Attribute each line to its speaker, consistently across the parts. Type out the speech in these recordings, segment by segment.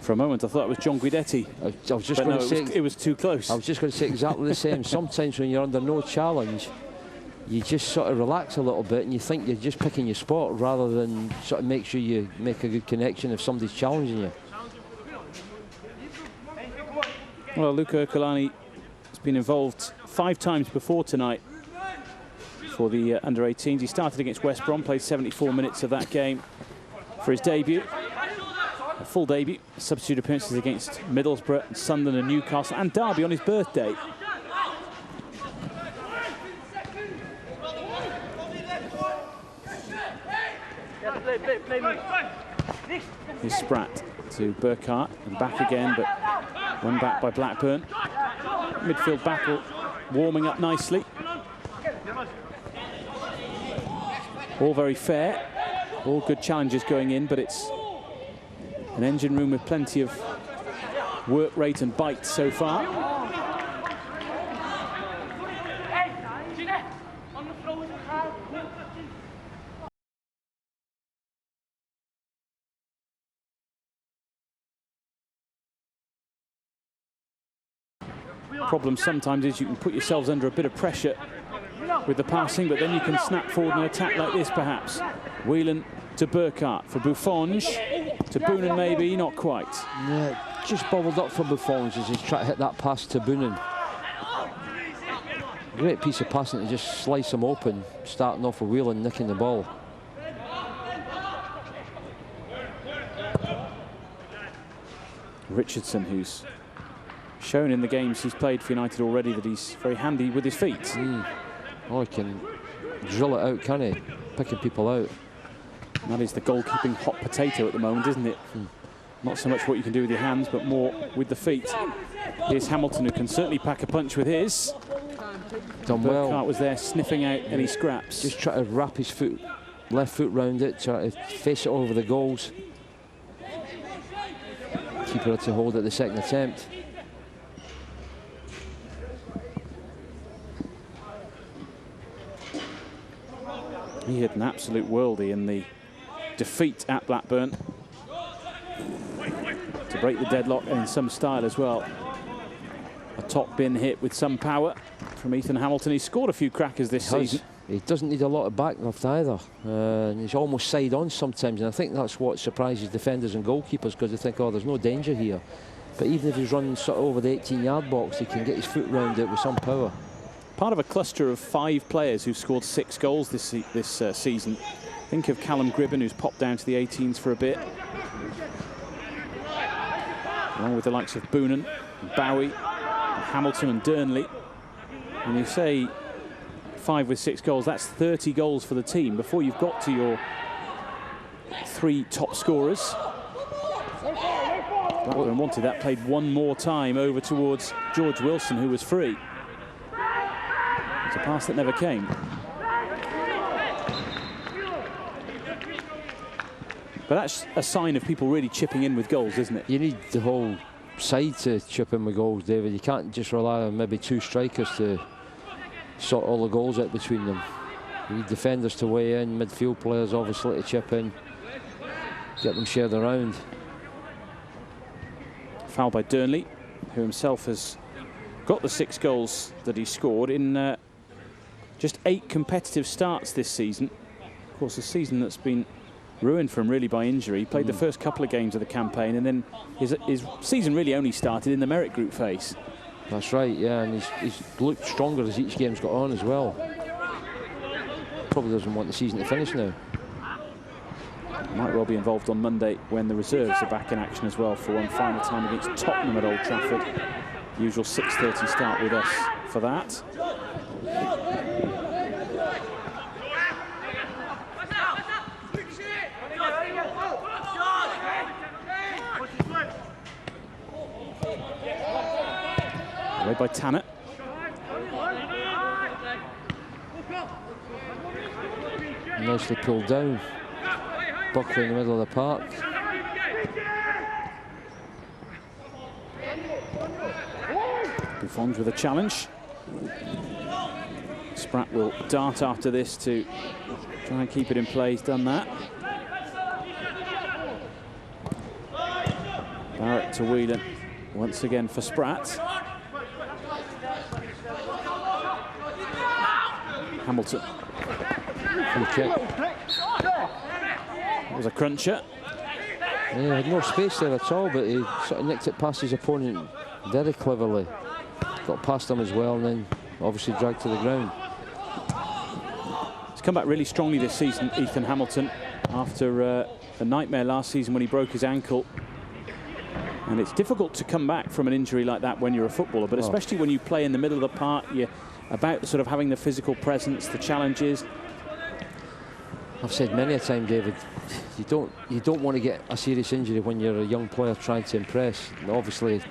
Speaker 1: For a moment, I thought it was John Guidetti.
Speaker 2: I was just going to say
Speaker 1: it was too close.
Speaker 2: I was just going to say exactly the same. Sometimes when you're under no challenge, you just sort of relax a little bit and you think you're just picking your spot rather than sort of make sure you make a good connection if somebody's challenging you.
Speaker 1: Well, Luca Ercolani has been involved 5 times before tonight for the under-18s. He started against West Brom, played 74 minutes of that game for his debut. A full debut, substitute appearances against Middlesbrough, Sunderland and Newcastle and Derby on his birthday. Here's Spratt to Burkhart and back again, but won back by Blackburn. Midfield battle warming up nicely. All very fair, all good challenges going in, but it's an engine room with plenty of work rate and bite so far. Problem sometimes is you can put yourselves under a bit of pressure with the passing, but then you can snap forward and attack like this perhaps. Whelan to Burkhart for Buffonge, to Boonen maybe, not quite.
Speaker 2: Yeah, just bobbled up for Buffonge as he's trying to hit that pass to Boonen. Great piece of passing to just slice him open, starting off with Whelan nicking the ball.
Speaker 1: Richardson, who's shown in the games he's played for United already that he's very handy with his feet.
Speaker 2: Oh, he can drill it out, can he? Picking people out.
Speaker 1: And that is the goalkeeping hot potato at the moment, isn't it? Not so much what you can do with your hands, but more with the feet. Here's Hamilton, who can certainly pack a punch with his.
Speaker 2: Done well.
Speaker 1: Burkhart was there sniffing out any scraps.
Speaker 2: Just try to wrap his foot, left foot round it, try to face it over the goals. Keeper had to hold it the second attempt.
Speaker 1: He had an absolute worldie in the defeat at Blackburn to break the deadlock, and in some style as well. A top bin hit with some power from Ethan Hamilton. He's scored a few crackers this season.
Speaker 2: He doesn't need a lot of backlift either. And he's almost side on sometimes, and I think that's what surprises defenders and goalkeepers, because they think, oh, there's no danger here. But even if he's running sort of over the 18-yard box, he can get his foot round it with some power.
Speaker 1: Part of a cluster of 5 players who've scored 6 goals this season. Think of Callum Gribben, who's popped down to the 18s for a bit, along with the likes of Boonen, Bowie, Hamilton and Durnley. And you say 5 with 6 goals, that's 30 goals for the team before you've got to your 3 top scorers. Blackburn wanted that played one more time over towards George Wilson, who was free. It's a pass that never came. But that's a sign of people really chipping in with goals, isn't it?
Speaker 2: You need the whole side to chip in with goals, David. You can't just rely on maybe 2 strikers to sort all the goals out between them. You need defenders to weigh in, midfield players obviously to chip in, get them shared around.
Speaker 1: Foul by Durnley, who himself has got the 6 goals that he scored in just 8 competitive starts this season. Of course, a season that's been ruined for him really by injury. He played the first couple of games of the campaign, and then his season really only started in the merit group phase.
Speaker 2: That's right, yeah, and he's looked stronger as each game's got on as well. Probably doesn't want the season to finish now.
Speaker 1: Might well be involved on Monday when the reserves are back in action as well for one final time against Tottenham at Old Trafford. Usual 6:30 start with us for that. Away by Tanner.
Speaker 2: Nicely pulled down. Buckley in the middle of the park.
Speaker 1: Buffonge with a challenge. Spratt will dart after this to try and keep it in play. He's done that. Barrett to Whelan once again for Spratt. Hamilton.
Speaker 2: Free kick.
Speaker 1: That was a cruncher.
Speaker 2: Yeah, had no space there at all, but he sort of nicked it past his opponent very cleverly. Got past him as well, and then obviously dragged to the ground.
Speaker 1: He's come back really strongly this season, Ethan Hamilton, after a nightmare last season when he broke his ankle. And it's difficult to come back from an injury like that when you're a footballer, but especially when you play in the middle of the park, you're about sort of having the physical presence, the challenges.
Speaker 2: I've said many a time, David, you don't want to get a serious injury when you're a young player trying to impress. And obviously,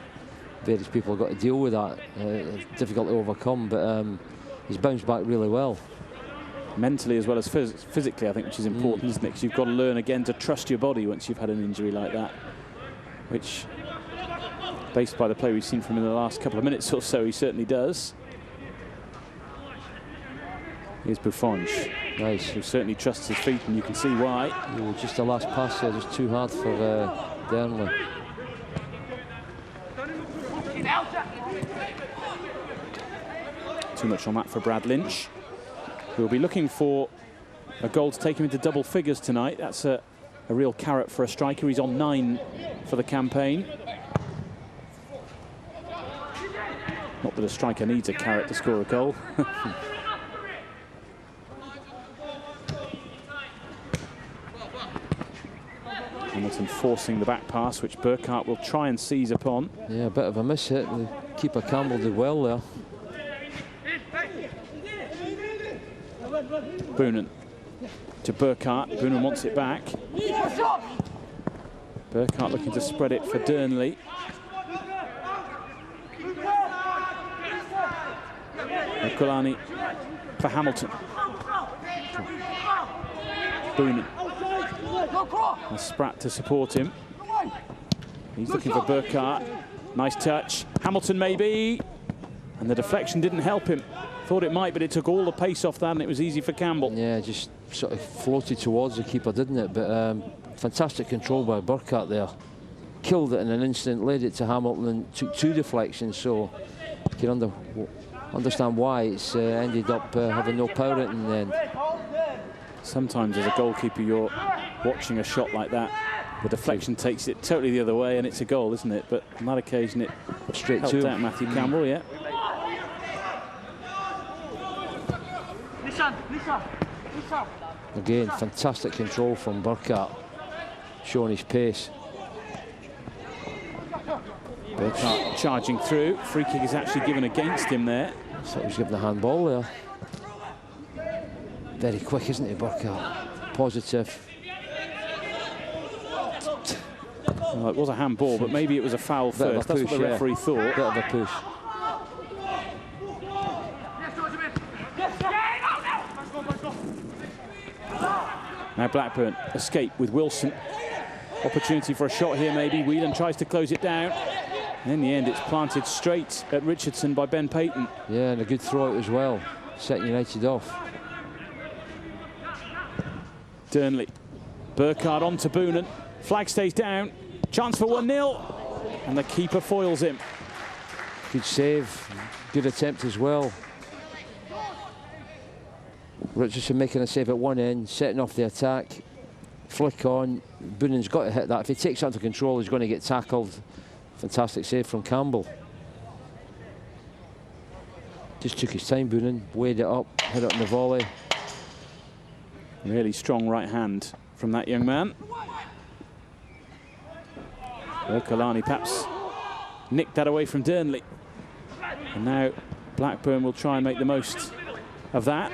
Speaker 2: various people have got to deal with that. It's difficult to overcome, but he's bounced back really well.
Speaker 1: Mentally as well as physically, I think, which is important, isn't it? Because you've got to learn again to trust your body once you've had an injury like that, which, based by the play we've seen from him in the last couple of minutes or so, he certainly does. Here's Buffonge.
Speaker 2: Nice.
Speaker 1: Who certainly trusts his feet, and you can see why.
Speaker 2: Ooh, just the last pass there, just too hard for Dernley.
Speaker 1: Too much on that for Brad Lynch, who will be looking for a goal to take him into double figures tonight. That's a real carrot for a striker. He's on 9 for the campaign. Not that a striker needs a carrot to score a goal. Hamilton forcing the back pass, which Burkhart will try and seize upon.
Speaker 2: Yeah, a bit of a miss hit. The keeper Campbell did well there.
Speaker 1: Boonen to Burkhart. Boonen wants it back. Burkhart looking to spread it for Dernley. Kulani for Hamilton. Boonen. And Spratt to support him. He's looking for Burkhart. Nice touch. Hamilton maybe. And the deflection didn't help him. Thought it might, but it took all the pace off that, and it was easy for Campbell.
Speaker 2: Yeah, just sort of floated towards the keeper, didn't it? But fantastic control by Burkhart there. Killed it in an instant, laid it to Hamilton, and took 2 deflections. So you can understand why it's ended up having no power in the end.
Speaker 1: Sometimes as a goalkeeper, you're watching a shot like that. The deflection takes it totally the other way, and it's a goal, isn't it? But on that occasion, it
Speaker 2: straight
Speaker 1: helped
Speaker 2: to
Speaker 1: out Matthew Campbell, yeah.
Speaker 2: Again, fantastic control from Burkhart, showing his pace.
Speaker 1: Burkhart charging through. Free kick is actually given against him there.
Speaker 2: So he was given a handball there. Very quick, isn't he, Burkhart? Positive.
Speaker 1: Well, it was a handball, but maybe it was a foul first. That's what the referee thought.
Speaker 2: Bit of a push.
Speaker 1: Now Blackburn escape with Wilson. Opportunity for a shot here maybe. Whelan tries to close it down. And in the end, it's planted straight at Richardson by Ben Payton.
Speaker 2: Yeah, and a good throw out as well. Setting United off.
Speaker 1: Dernley. Burkhart on to Boonen. Flag stays down. Chance for 1-0. And the keeper foils him.
Speaker 2: Good save. Good attempt as well. Richardson making a save at one end, setting off the attack. Flick on. Boonen's got to hit that. If he takes that under control, he's going to get tackled. Fantastic save from Campbell. Just took his time, Boonen. Weighed it up, hit it on the volley.
Speaker 1: Really strong right hand from that young man. Kalani perhaps nicked that away from Dernley. And now Blackburn will try and make the most of that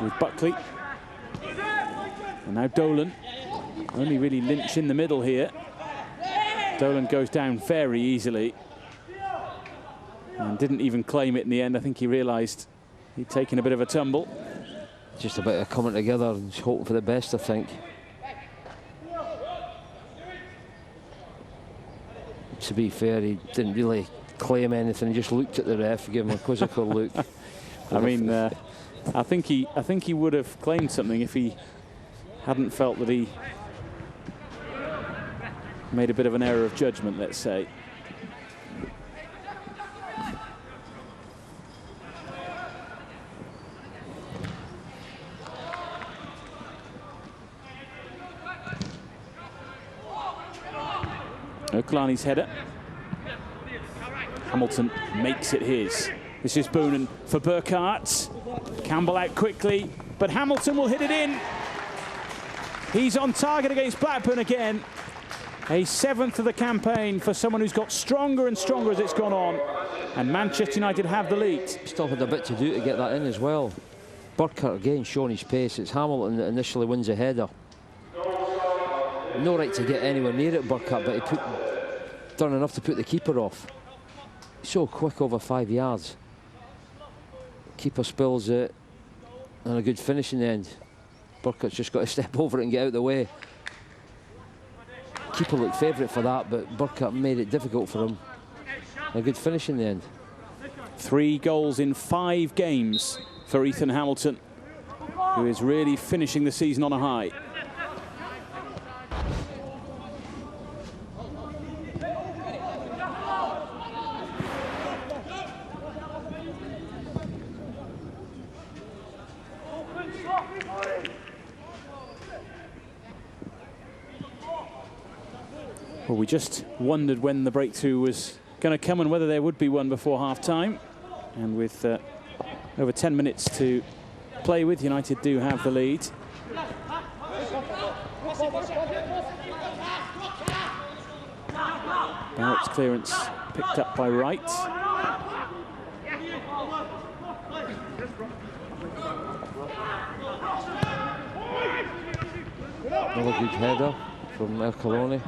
Speaker 1: with Buckley. And now Dolan. Only really Lynch in the middle here. Dolan goes down very easily. And didn't even claim it in the end. I think he realised he'd taken a bit of a tumble.
Speaker 2: Just a bit of coming together and hoping for the best, I think. To be fair, he didn't really claim anything. He just looked at the ref, gave him a quizzical look.
Speaker 1: I mean, I think he would have claimed something if he hadn't felt that he made a bit of an error of judgment, let's say. O'Kalani's header. Hamilton makes it his. This is Boonen for Burkhardt. Campbell out quickly, but Hamilton will hit it in. He's on target against Blackburn again. A 7th of the campaign for someone who's got stronger and stronger as it's gone on. And Manchester United have the lead.
Speaker 2: Still had a bit to do to get that in as well. Burkhardt again showing his pace. It's Hamilton that initially wins a header. No right to get anywhere near it, Burkhardt, but he done enough to put the keeper off. So quick over 5 yards. Keeper spills it, and a good finish in the end. Burkhardt's just got to step over it and get out of the way. Keeper looked favourite for that, but Burkhardt made it difficult for him. A good finish in the end.
Speaker 1: 3 goals in 5 games for Ethan Hamilton, who is really finishing the season on a high. Well, we just wondered when the breakthrough was going to come and whether there would be one before half-time. And with over 10 minutes to play with, United do have the lead. Barrett's clearance picked up by Wright.
Speaker 2: Another good header from Ercoloni.